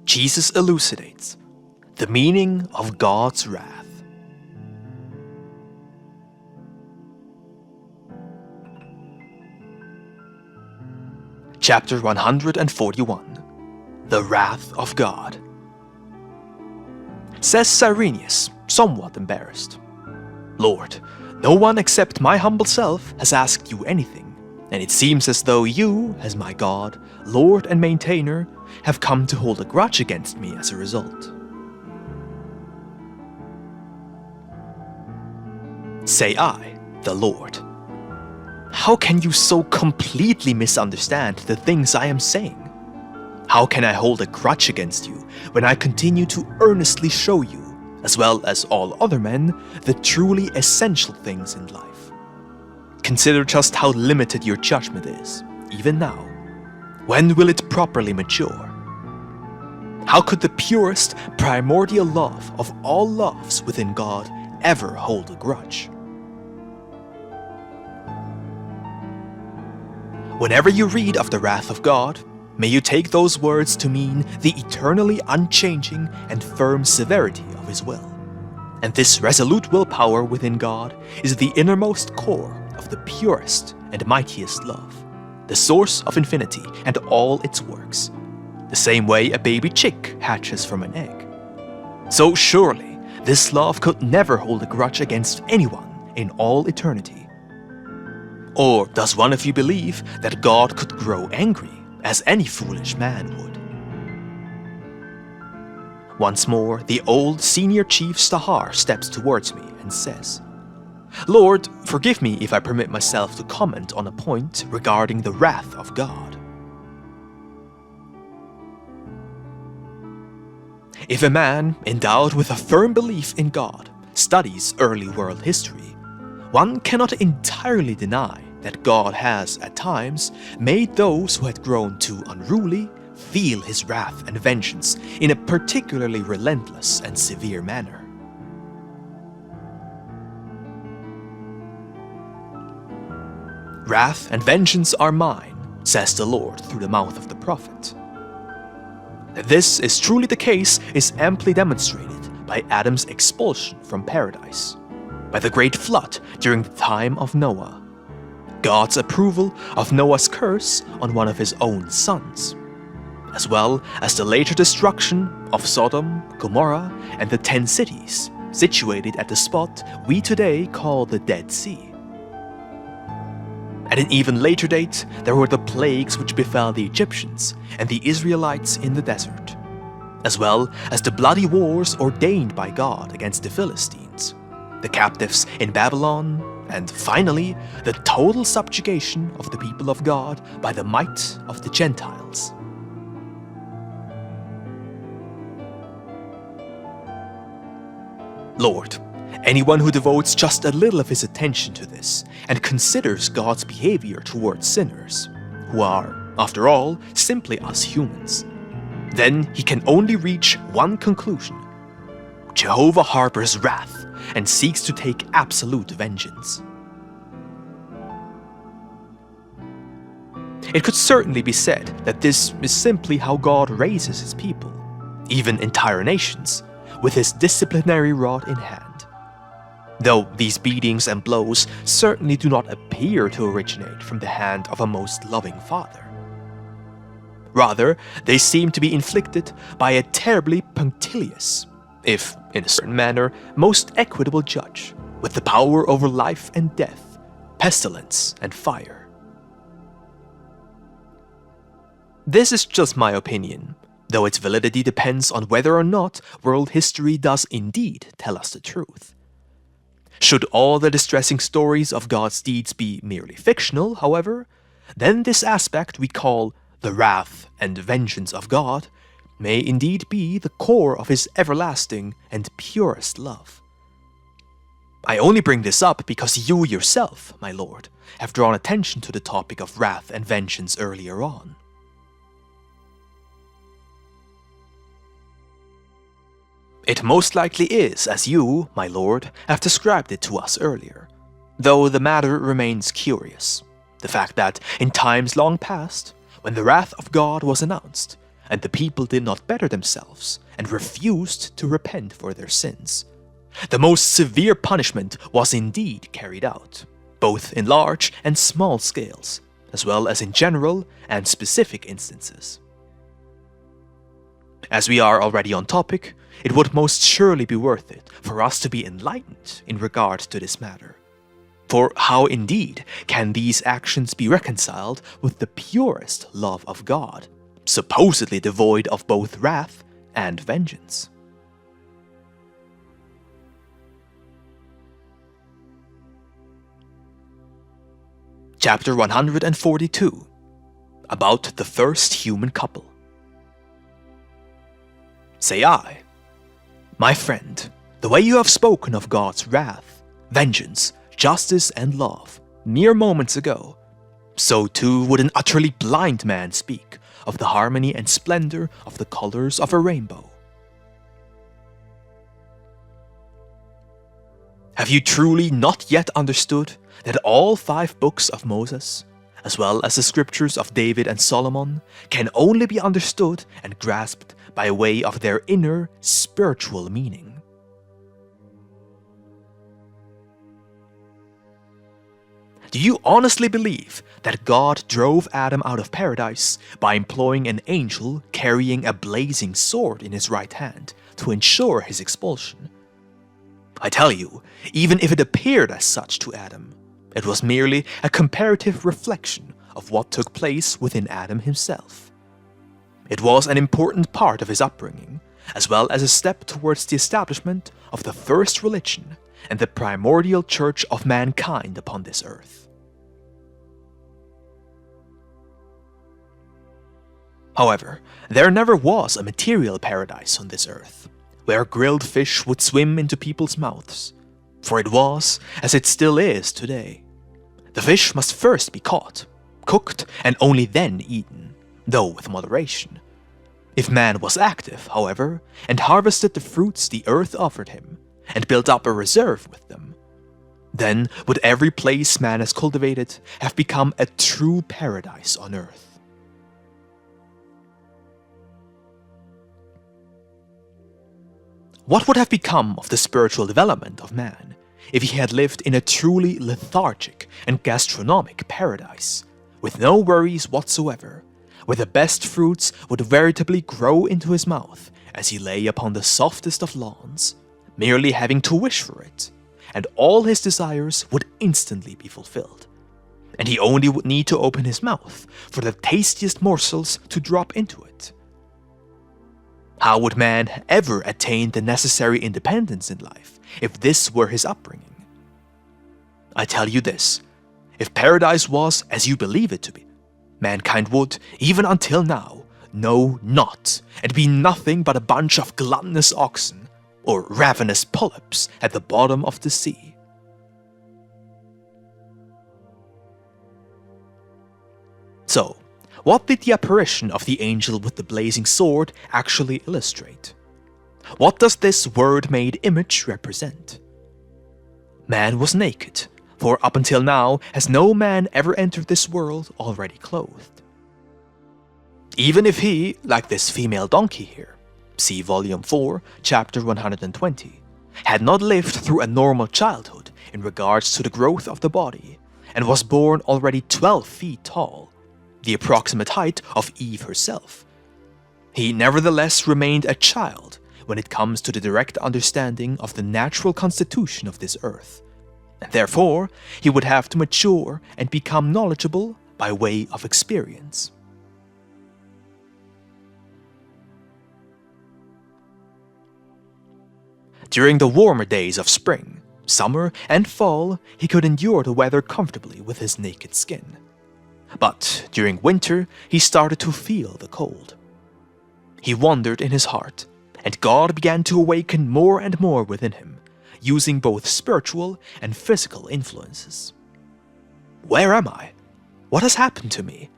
Jesus elucidates the meaning of God's wrath. Chapter 141. The Wrath of God. Says Cyrenius, somewhat embarrassed, "Lord, no one except my humble self has asked you anything, and it seems as though you, as my God, Lord and maintainer, have come to hold a grudge against me as a result." Say I, the Lord, "How can you so completely misunderstand the things I am saying? How can I hold a grudge against you when I continue to earnestly show you, as well as all other men, the truly essential things in life? Consider just how limited your judgment is, even now. When will it properly mature? How could the purest, primordial love of all loves within God ever hold a grudge? Whenever you read of the wrath of God, may you take those words to mean the eternally unchanging and firm severity of His will. And this resolute willpower within God is the innermost core of the purest and mightiest love, the source of infinity and all its works, the same way a baby chick hatches from an egg. So surely, this love could never hold a grudge against anyone in all eternity. Or does one of you believe that God could grow angry, as any foolish man would? Once more, the old senior chief Stahar steps towards me and says, "Lord, forgive me if I permit myself to comment on a point regarding the wrath of God. If a man endowed with a firm belief in God studies early world history, one cannot entirely deny that God has, at times, made those who had grown too unruly feel His wrath and vengeance in a particularly relentless and severe manner. Wrath and vengeance are mine, says the Lord through the mouth of the prophet. That this is truly the case is amply demonstrated by Adam's expulsion from paradise, by the great flood during the time of Noah, God's approval of Noah's curse on one of His own sons, as well as the later destruction of Sodom, Gomorrah, and the 10 cities situated at the spot we today call the Dead Sea. At an even later date, there were the plagues which befell the Egyptians and the Israelites in the desert, as well as the bloody wars ordained by God against the Philistines, the captives in Babylon, and finally, the total subjugation of the people of God by the might of the Gentiles. Lord, anyone who devotes just a little of his attention to this and considers God's behavior towards sinners, who are, after all, simply us humans, then he can only reach one conclusion. Jehovah harbors wrath and seeks to take absolute vengeance. It could certainly be said that this is simply how God raises His people, even entire nations, with His disciplinary rod in hand. Though these beatings and blows certainly do not appear to originate from the hand of a most loving Father. Rather, they seem to be inflicted by a terribly punctilious, if in a certain manner most equitable judge, with the power over life and death, pestilence and fire. This is just my opinion, though its validity depends on whether or not world history does indeed tell us the truth. Should all the distressing stories of God's deeds be merely fictional, however, then this aspect we call the wrath and vengeance of God may indeed be the core of His everlasting and purest love. I only bring this up because you yourself, my Lord, have drawn attention to the topic of wrath and vengeance earlier on. It most likely is as you, my Lord, have described it to us earlier, though the matter remains curious. The fact that, in times long past, when the wrath of God was announced, and the people did not better themselves and refused to repent for their sins. The most severe punishment was indeed carried out, both in large and small scales, as well as in general and specific instances. As we are already on topic, it would most surely be worth it for us to be enlightened in regard to this matter. For how indeed can these actions be reconciled with the purest love of God, supposedly devoid of both wrath and vengeance? Chapter 142, about the first human couple. Say I, my friend, the way you have spoken of God's wrath, vengeance, justice, and love mere moments ago, so too would an utterly blind man speak of the harmony and splendor of the colors of a rainbow. Have you truly not yet understood that all 5 books of Moses, as well as the scriptures of David and Solomon, can only be understood and grasped by way of their inner spiritual meaning? Do you honestly believe that God drove Adam out of paradise by employing an angel carrying a blazing sword in his right hand to ensure his expulsion? I tell you, even if it appeared as such to Adam, it was merely a comparative reflection of what took place within Adam himself. It was an important part of his upbringing, as well as a step towards the establishment of the first religion and the primordial church of mankind upon this earth. However, there never was a material paradise on this earth, where grilled fish would swim into people's mouths, for it was, as it still is today. The fish must first be caught, cooked, and only then eaten, though with moderation. If man was active, however, and harvested the fruits the earth offered him, and built up a reserve with them, then would every place man has cultivated have become a true paradise on earth. What would have become of the spiritual development of man if he had lived in a truly lethargic and gastronomic paradise, with no worries whatsoever, where the best fruits would veritably grow into his mouth as he lay upon the softest of lawns, merely having to wish for it, and all his desires would instantly be fulfilled, and he only would need to open his mouth for the tastiest morsels to drop into it? How would man ever attain the necessary independence in life if this were his upbringing? I tell you this, if paradise was as you believe it to be, mankind would, even until now, know not and be nothing but a bunch of gluttonous oxen or ravenous polyps at the bottom of the sea. So, what did the apparition of the angel with the blazing sword actually illustrate? What does this word-made image represent? Man was naked, for up until now has no man ever entered this world already clothed. Even if he, like this female donkey here, see Volume 4, Chapter 120, had not lived through a normal childhood in regards to the growth of the body, and was born already 12 feet tall, the approximate height of Eve herself, he nevertheless remained a child when it comes to the direct understanding of the natural constitution of this earth, and therefore he would have to mature and become knowledgeable by way of experience. During the warmer days of spring, summer, and fall, he could endure the weather comfortably with his naked skin. But during winter, he started to feel the cold. He wondered in his heart, and God began to awaken more and more within him, using both spiritual and physical influences. Where am I? What has happened to me?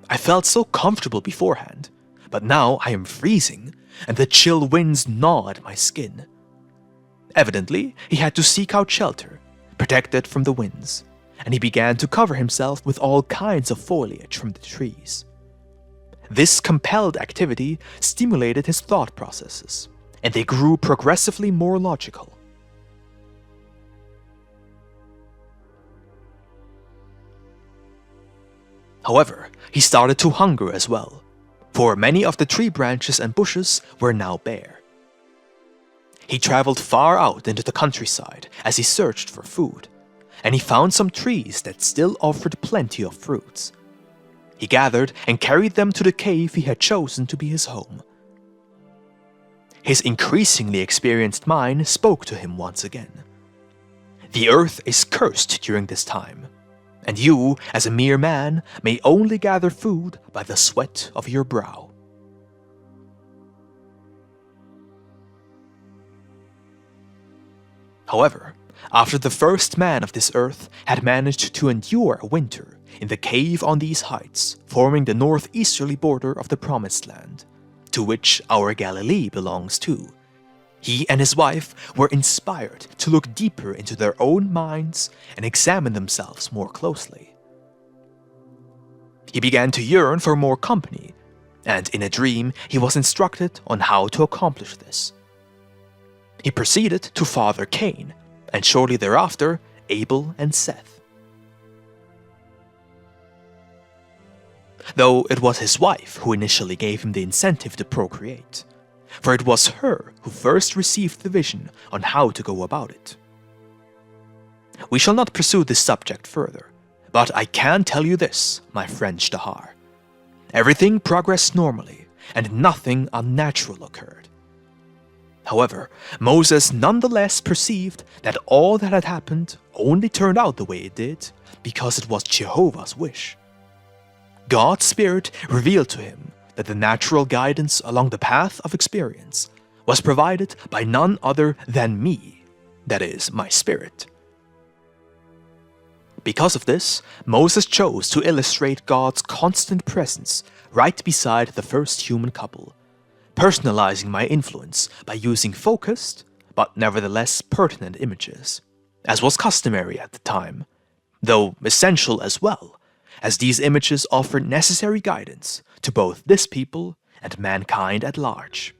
I felt so comfortable beforehand, but now I am freezing, and the chill winds gnaw at my skin. Evidently, he had to seek out shelter, protected from the winds, and he began to cover himself with all kinds of foliage from the trees. This compelled activity stimulated his thought processes, and they grew progressively more logical. However, he started to hunger as well, for many of the tree branches and bushes were now bare. He traveled far out into the countryside as he searched for food, and he found some trees that still offered plenty of fruits. He gathered and carried them to the cave he had chosen to be his home. His increasingly experienced mind spoke to him once again. The earth is cursed during this time, and you, as a mere man, may only gather food by the sweat of your brow. However, after the first man of this earth had managed to endure a winter in the cave on these heights, forming the northeasterly border of the Promised Land, to which our Galilee belongs too, he and his wife were inspired to look deeper into their own minds and examine themselves more closely. He began to yearn for more company, and in a dream he was instructed on how to accomplish this. He proceeded to father Cain, and shortly thereafter Abel and Seth. Though it was his wife who initially gave him the incentive to procreate, for it was her who first received the vision on how to go about it. We shall not pursue this subject further, but I can tell you this, my friend Stahar. Everything progressed normally, and nothing unnatural occurred. However, Moses nonetheless perceived that all that had happened only turned out the way it did because it was Jehovah's wish. God's Spirit revealed to him that the natural guidance along the path of experience was provided by none other than me, that is, my spirit. Because of this, Moses chose to illustrate God's constant presence right beside the first human couple, personalizing my influence by using focused, but nevertheless pertinent images, as was customary at the time, though essential as well, as these images offer necessary guidance to both this people and mankind at large.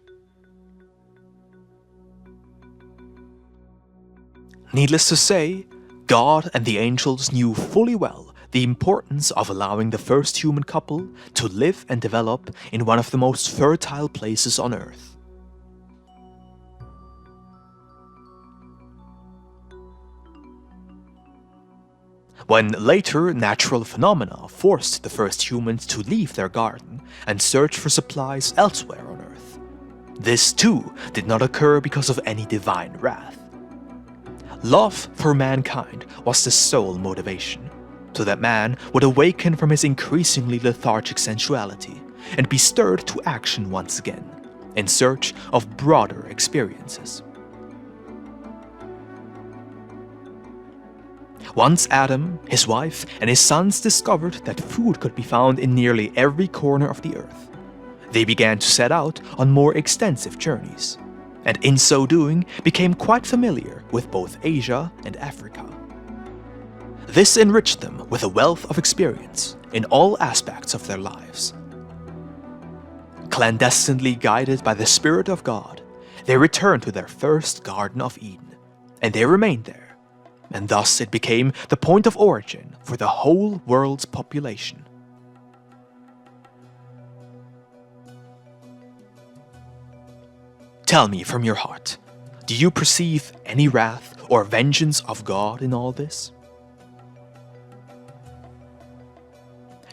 Needless to say, God and the angels knew fully well the importance of allowing the first human couple to live and develop in one of the most fertile places on earth. When later natural phenomena forced the first humans to leave their garden and search for supplies elsewhere on earth, this too did not occur because of any divine wrath. Love for mankind was the sole motivation, so that man would awaken from his increasingly lethargic sensuality and be stirred to action once again, in search of broader experiences. Once Adam, his wife, and his sons discovered that food could be found in nearly every corner of the earth, they began to set out on more extensive journeys, and in so doing became quite familiar with both Asia and Africa. This enriched them with a wealth of experience in all aspects of their lives. Clandestinely guided by the Spirit of God, they returned to their first Garden of Eden, and they remained there, and thus it became the point of origin for the whole world's population. Tell me from your heart, do you perceive any wrath or vengeance of God in all this?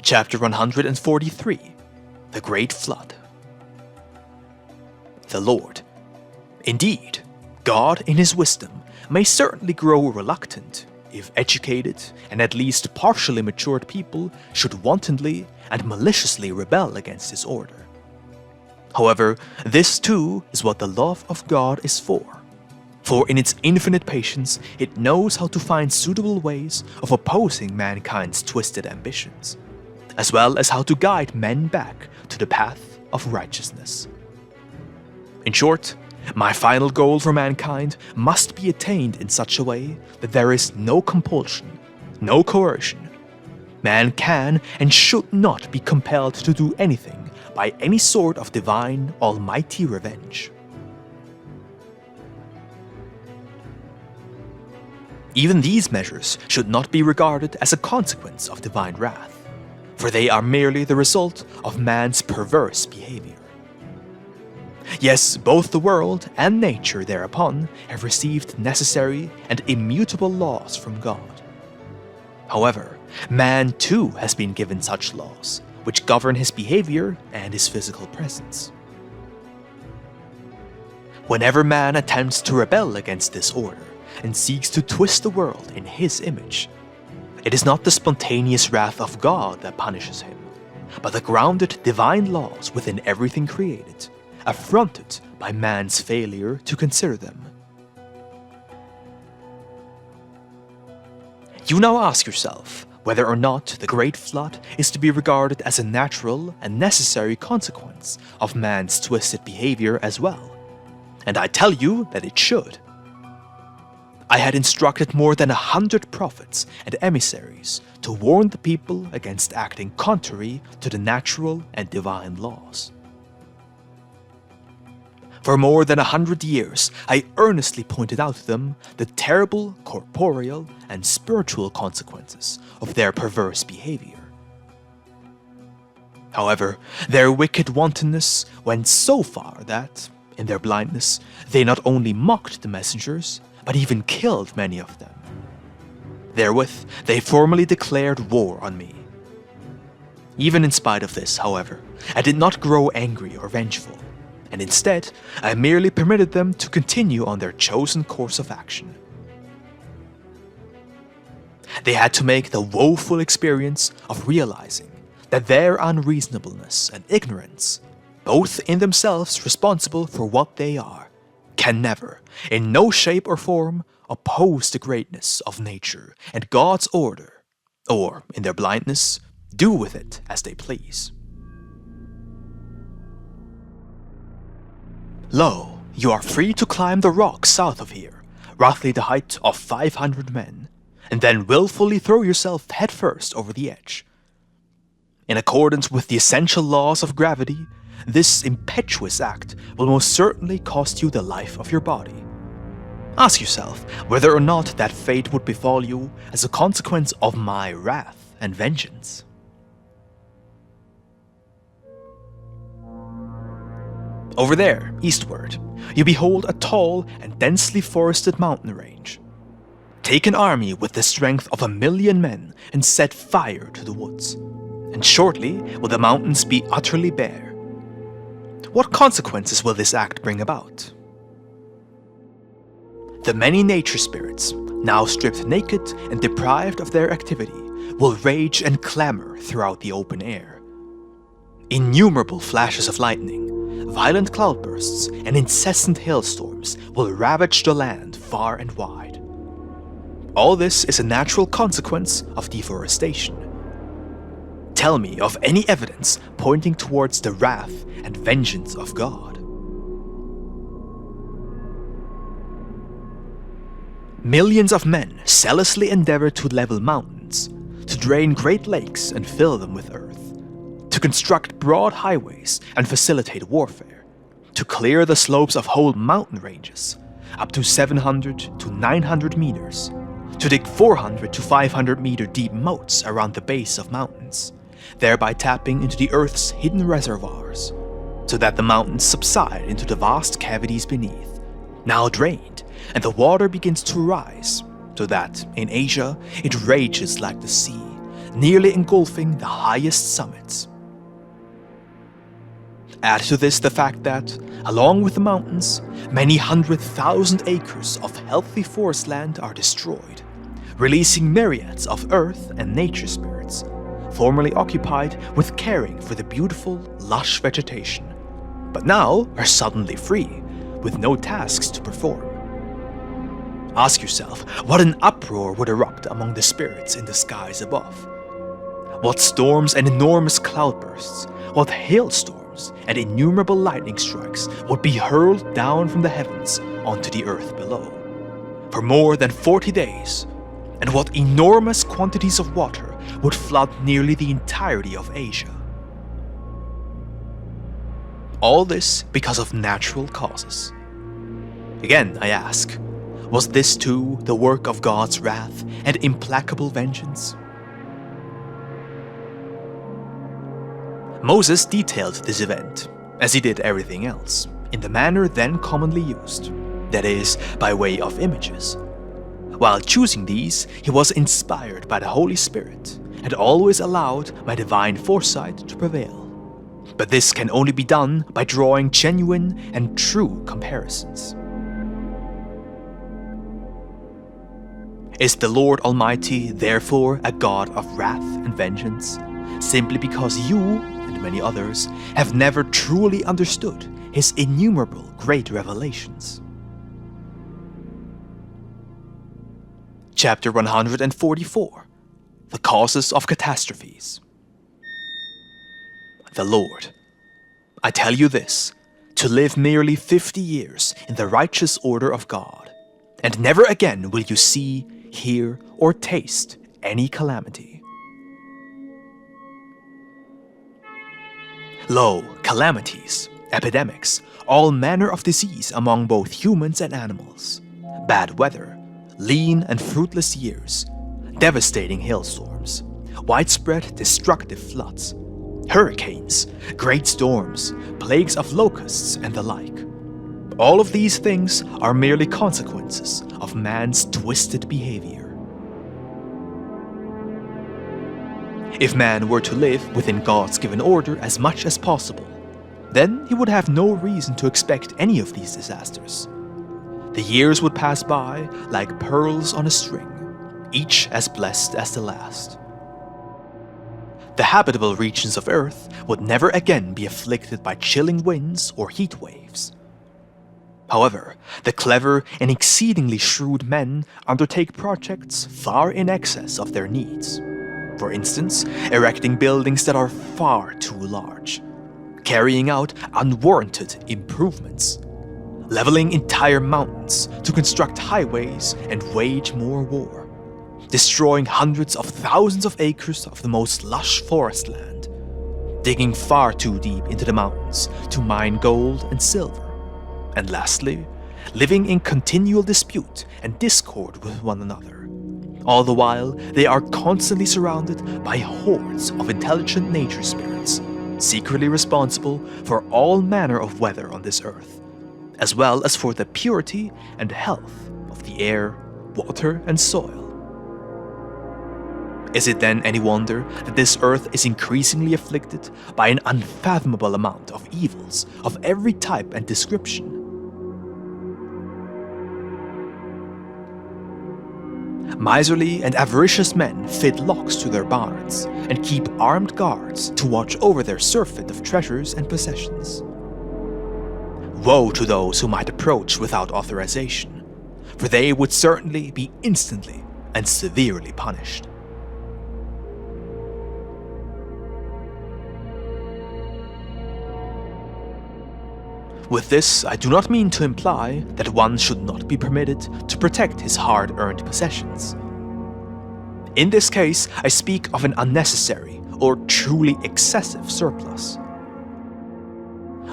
Chapter 143, The Great Flood. The Lord. Indeed, God in His wisdom may certainly grow reluctant if educated and at least partially matured people should wantonly and maliciously rebel against His order. However, this too is what the love of God is for. For in its infinite patience, it knows how to find suitable ways of opposing mankind's twisted ambitions, as well as how to guide men back to the path of righteousness. In short, my final goal for mankind must be attained in such a way that there is no compulsion, no coercion. Man can and should not be compelled to do anything by any sort of divine, almighty revenge. Even these measures should not be regarded as a consequence of divine wrath, for they are merely the result of man's perverse behavior. Yes, both the world and nature thereupon have received necessary and immutable laws from God. However, man too has been given such laws, which govern his behavior and his physical presence. Whenever man attempts to rebel against this order and seeks to twist the world in his image, it is not the spontaneous wrath of God that punishes him, but the grounded divine laws within everything created, affronted by man's failure to consider them. You now ask yourself whether or not the Great Flood is to be regarded as a natural and necessary consequence of man's twisted behavior as well, and I tell you that it should. I had instructed more than 100 prophets and emissaries to warn the people against acting contrary to the natural and divine laws. For more than 100 years, I earnestly pointed out to them the terrible corporeal and spiritual consequences of their perverse behavior. However, their wicked wantonness went so far that, in their blindness, they not only mocked the messengers, but even killed many of them. Therewith, they formally declared war on me. Even in spite of this, however, I did not grow angry or vengeful, and instead, I merely permitted them to continue on their chosen course of action. They had to make the woeful experience of realizing that their unreasonableness and ignorance, both in themselves responsible for what they are, can never, in no shape or form, oppose the greatness of nature and God's order, or, in their blindness, do with it as they please. Lo, you are free to climb the rock south of here, roughly the height of 500 men, and then willfully throw yourself headfirst over the edge. In accordance with the essential laws of gravity, this impetuous act will most certainly cost you the life of your body. Ask yourself whether or not that fate would befall you as a consequence of my wrath and vengeance. Over there, eastward, you behold a tall and densely forested mountain range. Take an army with the strength of 1,000,000 men and set fire to the woods, and shortly will the mountains be utterly bare. What consequences will this act bring about? The many nature spirits, now stripped naked and deprived of their activity, will rage and clamor throughout the open air. Innumerable flashes of lightning, violent cloudbursts, and incessant hailstorms will ravage the land far and wide. All this is a natural consequence of deforestation. Tell me of any evidence pointing towards the wrath and vengeance of God. Millions of men zealously endeavor to level mountains, to drain great lakes and fill them with earth, to construct broad highways and facilitate warfare, to clear the slopes of whole mountain ranges, up to 700 to 900 meters, to dig 400 to 500 meter deep moats around the base of mountains, thereby tapping into the Earth's hidden reservoirs, so that the mountains subside into the vast cavities beneath, now drained, and the water begins to rise, so that, in Asia, it rages like the sea, nearly engulfing the highest summits. Add to this the fact that, along with the mountains, many 100,000 acres of healthy forest land are destroyed, releasing myriads of earth and nature spirits, formerly occupied with caring for the beautiful, lush vegetation, but now are suddenly free, with no tasks to perform. Ask yourself what an uproar would erupt among the spirits in the skies above. What storms and enormous cloudbursts, what hailstorms and innumerable lightning strikes would be hurled down from the heavens onto the earth below, for more than 40 days, and what enormous quantities of water would flood nearly the entirety of Asia. All this because of natural causes. Again, I ask, was this too the work of God's wrath and implacable vengeance? Moses detailed this event, as he did everything else, in the manner then commonly used, that is, by way of images. While choosing these, he was inspired by the Holy Spirit and always allowed my divine foresight to prevail. But this can only be done by drawing genuine and true comparisons. Is the Lord Almighty therefore a God of wrath and vengeance, simply because you, and many others, have never truly understood his innumerable great revelations? Chapter 144. The Causes of Catastrophes. The Lord. I tell you this, to live merely 50 years in the righteous order of God, and never again will you see, hear, or taste any calamity. Lo, calamities, epidemics, all manner of disease among both humans and animals, bad weather, lean and fruitless years, devastating hailstorms, widespread destructive floods, hurricanes, great storms, plagues of locusts, and the like. All of these things are merely consequences of man's twisted behavior. If man were to live within God's given order as much as possible, then he would have no reason to expect any of these disasters. The years would pass by like pearls on a string, each as blessed as the last. The habitable regions of Earth would never again be afflicted by chilling winds or heat waves. However, the clever and exceedingly shrewd men undertake projects far in excess of their needs. For instance, erecting buildings that are far too large, carrying out unwarranted improvements, leveling entire mountains to construct highways and wage more war, destroying hundreds of thousands of acres of the most lush forest land, digging far too deep into the mountains to mine gold and silver, and lastly, living in continual dispute and discord with one another. All the while, they are constantly surrounded by hordes of intelligent nature spirits, secretly responsible for all manner of weather on this earth, as well as for the purity and health of the air, water, and soil. Is it then any wonder that this earth is increasingly afflicted by an unfathomable amount of evils of every type and description? Miserly and avaricious men fit locks to their barns and keep armed guards to watch over their surfeit of treasures and possessions. Woe to those who might approach without authorization, for they would certainly be instantly and severely punished. With this, I do not mean to imply that one should not be permitted to protect his hard-earned possessions. In this case, I speak of an unnecessary or truly excessive surplus.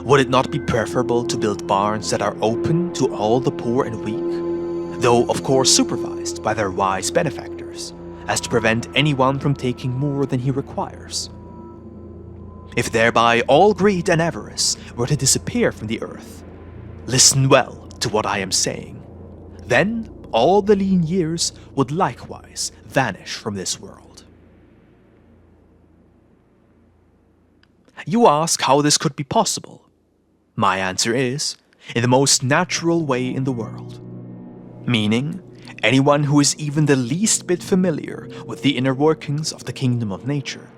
Would it not be preferable to build barns that are open to all the poor and weak, though of course supervised by their wise benefactors, as to prevent anyone from taking more than he requires? If thereby all greed and avarice were to disappear from the earth, listen well to what I am saying, then all the lean years would likewise vanish from this world. You ask how this could be possible. My answer is, in the most natural way in the world. Meaning, anyone who is even the least bit familiar with the inner workings of the kingdom of nature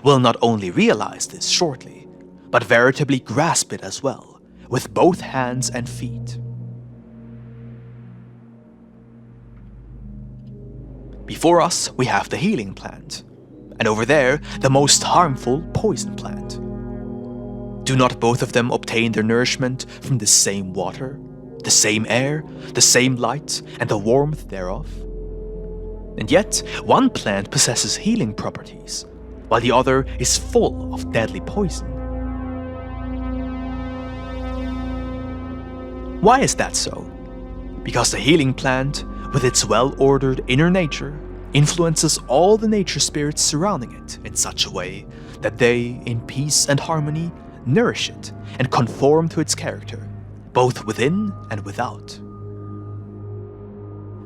will not only realize this shortly, but veritably grasp it as well, with both hands and feet. Before us, we have the healing plant, and over there, the most harmful poison plant. Do not both of them obtain their nourishment from the same water, the same air, the same light, and the warmth thereof? And yet, one plant possesses healing properties, while the other is full of deadly poison. Why is that so? Because the healing plant, with its well-ordered inner nature, influences all the nature spirits surrounding it in such a way that they, in peace and harmony, nourish it and conform to its character, both within and without.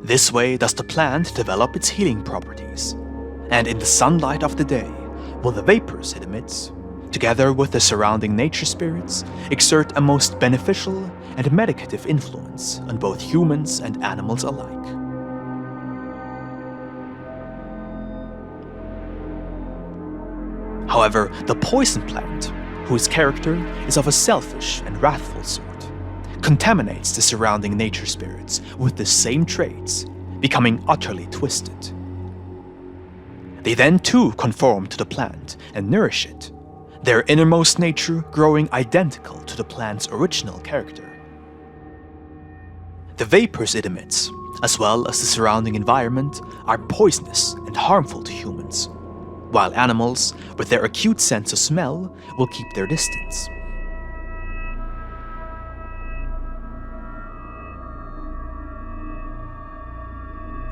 This way does the plant develop its healing properties, and in the sunlight of the day will the vapors it emits, together with the surrounding nature spirits, exert a most beneficial and medicative influence on both humans and animals alike. However, the poison plant, whose character is of a selfish and wrathful sort, contaminates the surrounding nature spirits with the same traits, becoming utterly twisted. They then too conform to the plant and nourish it, their innermost nature growing identical to the plant's original character. The vapors it emits, as well as the surrounding environment, are poisonous and harmful to humans, while animals, with their acute sense of smell, will keep their distance.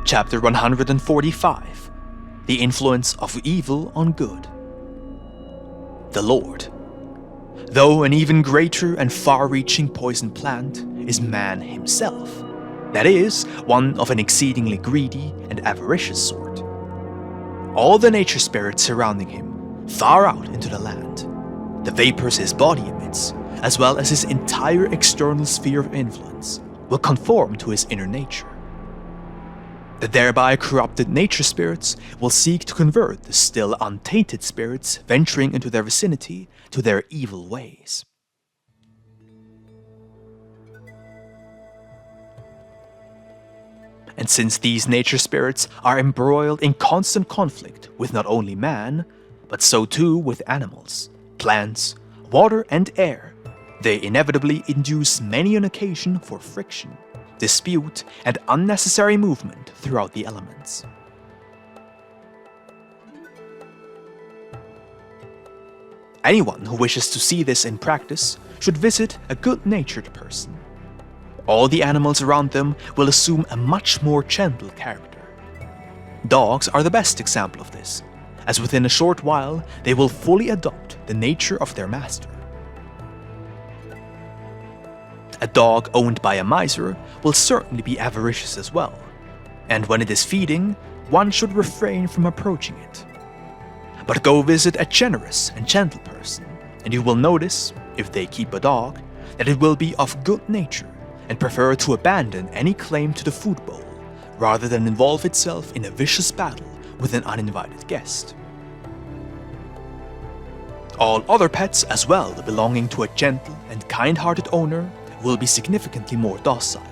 Chapter 145. The Influence of Evil on Good. The Lord. Though an even greater and far-reaching poison plant is man himself, that is, one of an exceedingly greedy and avaricious sort. All the nature spirits surrounding him, far out into the land, the vapors his body emits, as well as his entire external sphere of influence, will conform to his inner nature. The thereby corrupted nature spirits will seek to convert the still untainted spirits venturing into their vicinity to their evil ways. And since these nature spirits are embroiled in constant conflict with not only man, but so too with animals, plants, water and air, they inevitably induce many an occasion for friction, dispute, and unnecessary movement throughout the elements. Anyone who wishes to see this in practice should visit a good-natured person. All the animals around them will assume a much more gentle character. Dogs are the best example of this, as within a short while they will fully adopt the nature of their master. A dog owned by a miser will certainly be avaricious as well, and when it is feeding, one should refrain from approaching it. But go visit a generous and gentle person, and you will notice, if they keep a dog, that it will be of good nature and prefer to abandon any claim to the food bowl, rather than involve itself in a vicious battle with an uninvited guest. All other pets as well belonging to a gentle and kind-hearted owner will be significantly more docile,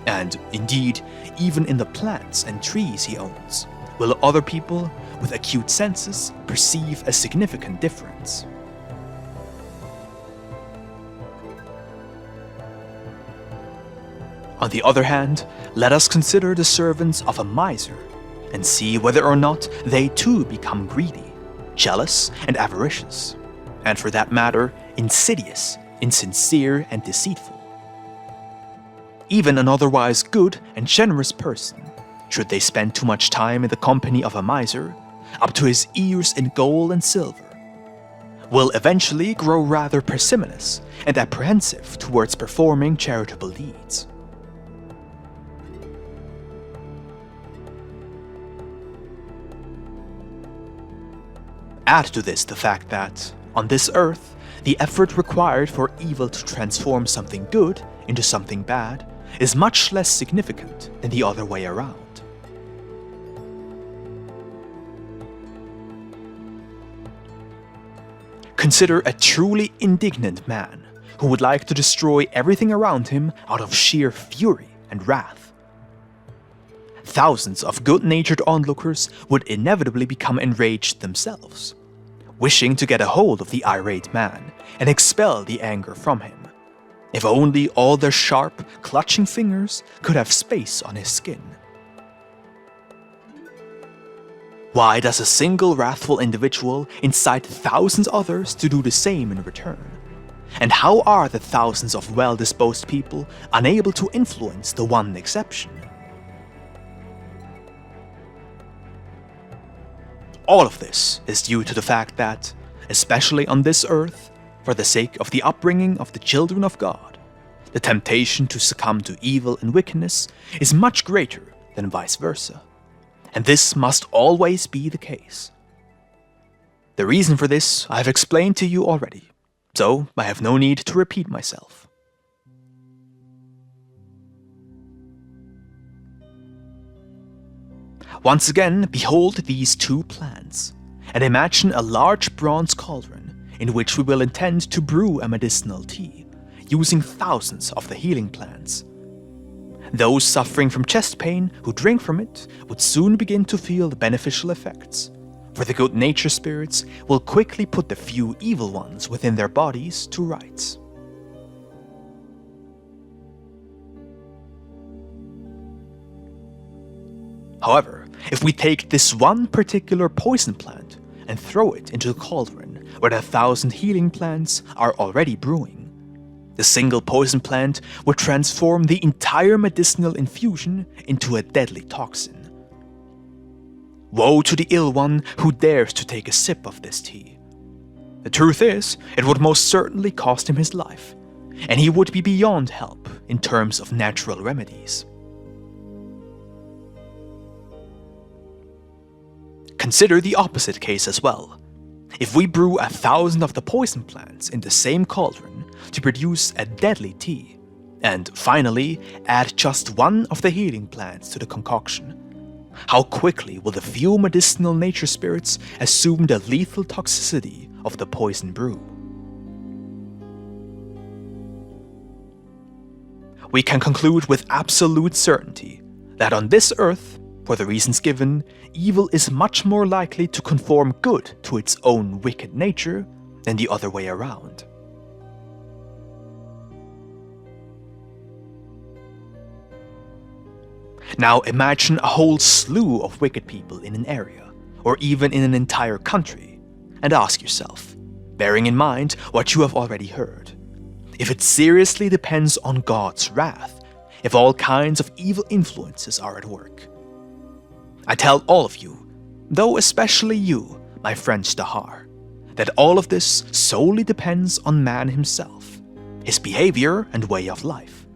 and indeed, even in the plants and trees he owns, will other people with acute senses perceive a significant difference. On the other hand, let us consider the servants of a miser, and see whether or not they too become greedy, jealous, and avaricious, and for that matter, insidious, insincere, and deceitful. Even an otherwise good and generous person, should they spend too much time in the company of a miser, up to his ears in gold and silver, will eventually grow rather parsimonious and apprehensive towards performing charitable deeds. Add to this the fact that, on this earth, the effort required for evil to transform something good into something bad is much less significant than the other way around. Consider a truly indignant man who would like to destroy everything around him out of sheer fury and wrath. Thousands of good-natured onlookers would inevitably become enraged themselves, wishing to get a hold of the irate man and expel the anger from him. If only all their sharp, clutching fingers could have space on his skin. Why does a single wrathful individual incite thousands others to do the same in return? And how are the thousands of well-disposed people unable to influence the one exception? All of this is due to the fact that, especially on this earth, for the sake of the upbringing of the children of God, the temptation to succumb to evil and wickedness is much greater than vice versa. And this must always be the case. The reason for this I have explained to you already, so I have no need to repeat myself. Once again, behold these two plants, and imagine a large bronze cauldron in which we will intend to brew a medicinal tea, using thousands of the healing plants. Those suffering from chest pain who drink from it would soon begin to feel the beneficial effects, for the good nature spirits will quickly put the few evil ones within their bodies to rights. However, if we take this one particular poison plant and throw it into the cauldron where the 1,000 healing plants are already brewing, the single poison plant would transform the entire medicinal infusion into a deadly toxin. Woe to the ill one who dares to take a sip of this tea. The truth is, it would most certainly cost him his life, and he would be beyond help in terms of natural remedies. Consider the opposite case as well. If we brew 1,000 of the poison plants in the same cauldron to produce a deadly tea, and finally add just one of the healing plants to the concoction, how quickly will the few medicinal nature spirits assume the lethal toxicity of the poison brew? We can conclude with absolute certainty that on this earth, for the reasons given, evil is much more likely to conform good to its own wicked nature than the other way around. Now imagine a whole slew of wicked people in an area, or even in an entire country, and ask yourself, bearing in mind what you have already heard, if it seriously depends on God's wrath, if all kinds of evil influences are at work. I tell all of you, though especially you, my friend Stahar, that all of this solely depends on man himself, his behavior and way of life.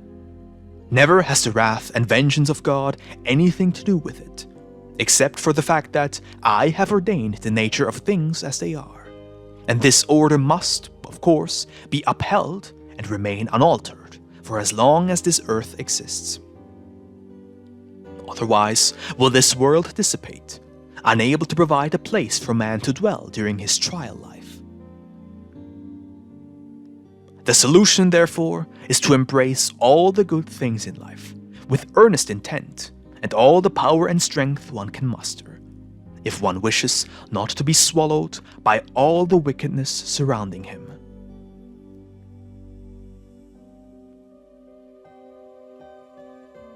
Never has the wrath and vengeance of God anything to do with it, except for the fact that I have ordained the nature of things as they are, and this order must, of course, be upheld and remain unaltered for as long as this earth exists. Otherwise, will this world dissipate, unable to provide a place for man to dwell during his trial life? The solution, therefore, is to embrace all the good things in life, with earnest intent and all the power and strength one can muster, if one wishes not to be swallowed by all the wickedness surrounding him.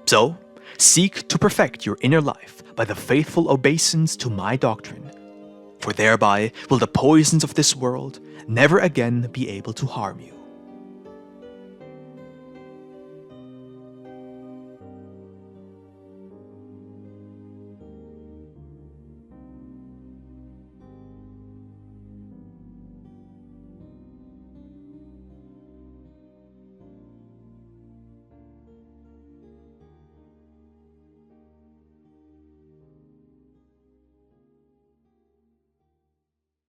So, seek to perfect your inner life by the faithful obeisance to my doctrine, for thereby will the poisons of this world never again be able to harm you.